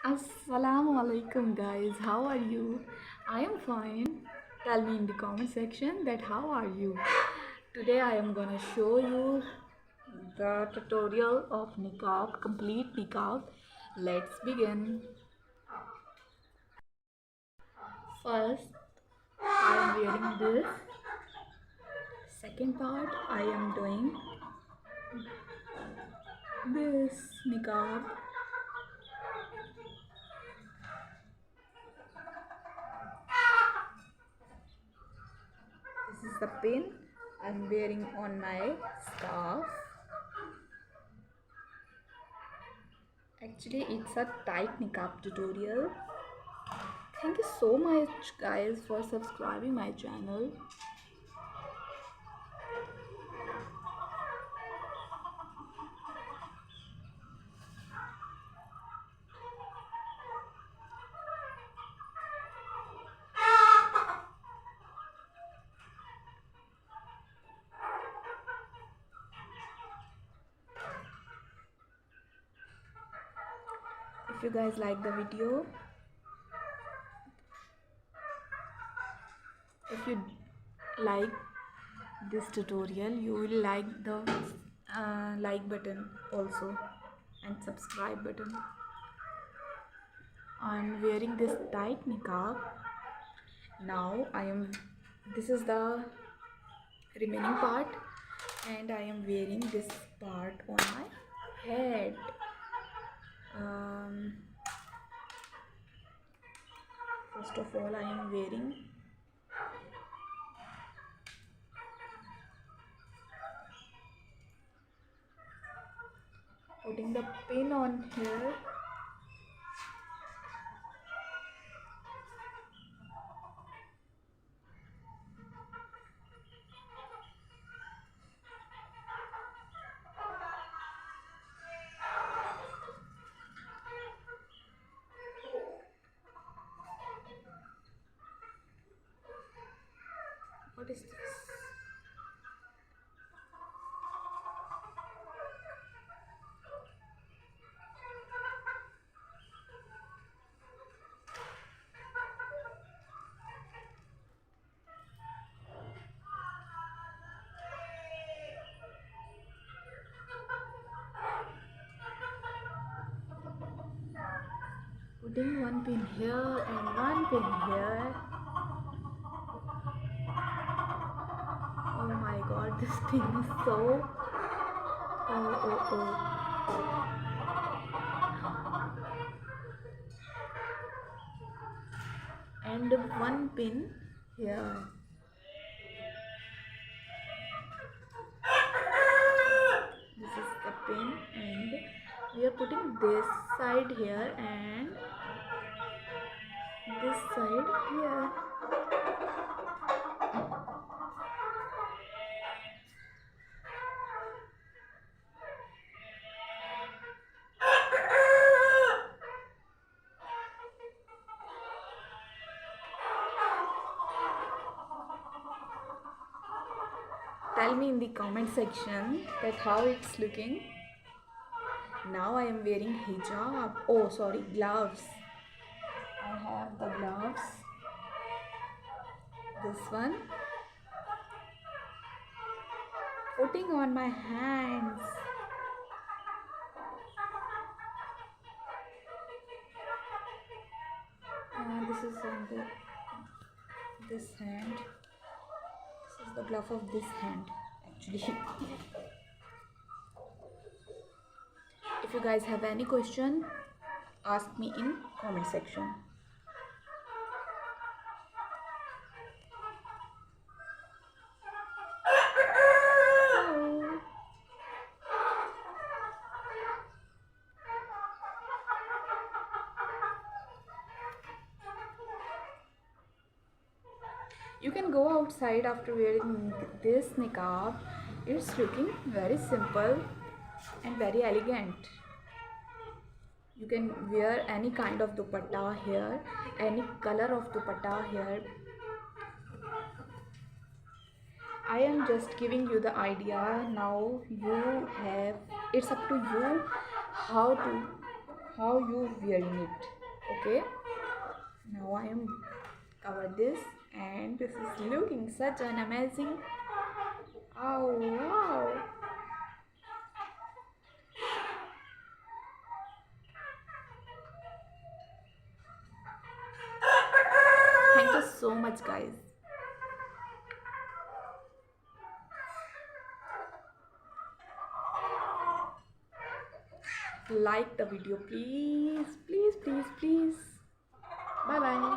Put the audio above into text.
Assalamu alaikum guys, how are you? I am fine. Tell me in the comment section that how are you? Today I am gonna show you the tutorial of niqab, complete niqab. Let's begin. First, I am wearing this. Second part, I am doing this niqab. This is the pin I'm wearing on my scarf. Actually, it's a tight niqab tutorial. Thank you so much, guys, for subscribing my channel. If you guys like the video, if you like this tutorial, you will like the like button also and subscribe button. I'm wearing this tight niqab. Now this is the remaining part, and I am wearing this part on my head. um, First of all, I am wearing putting the pin on here. What is this? Putting one pin here and one pin here. Oh my god, this thing is so. Oh. And one pin here. This is the pin, and we are putting this side here and this side here. Tell me in the comment section that how it's looking. Now I am wearing hijab. Oh, sorry, gloves. I have the gloves. This one. Putting on my hands. This is on this hand. This is the glove of this hand, actually. If you guys have any question, ask me in comment section. You can go outside after wearing this niqab. It's looking very simple and very elegant. You can wear any kind of dupatta here, any color of dupatta here. I am just giving you the idea. Now it's up to you how to how you wearing it. Okay, now I am covered this, and this is looking such an amazing. Oh wow. Thank you so much, guys. Like the video, please, please, please, please. Bye bye.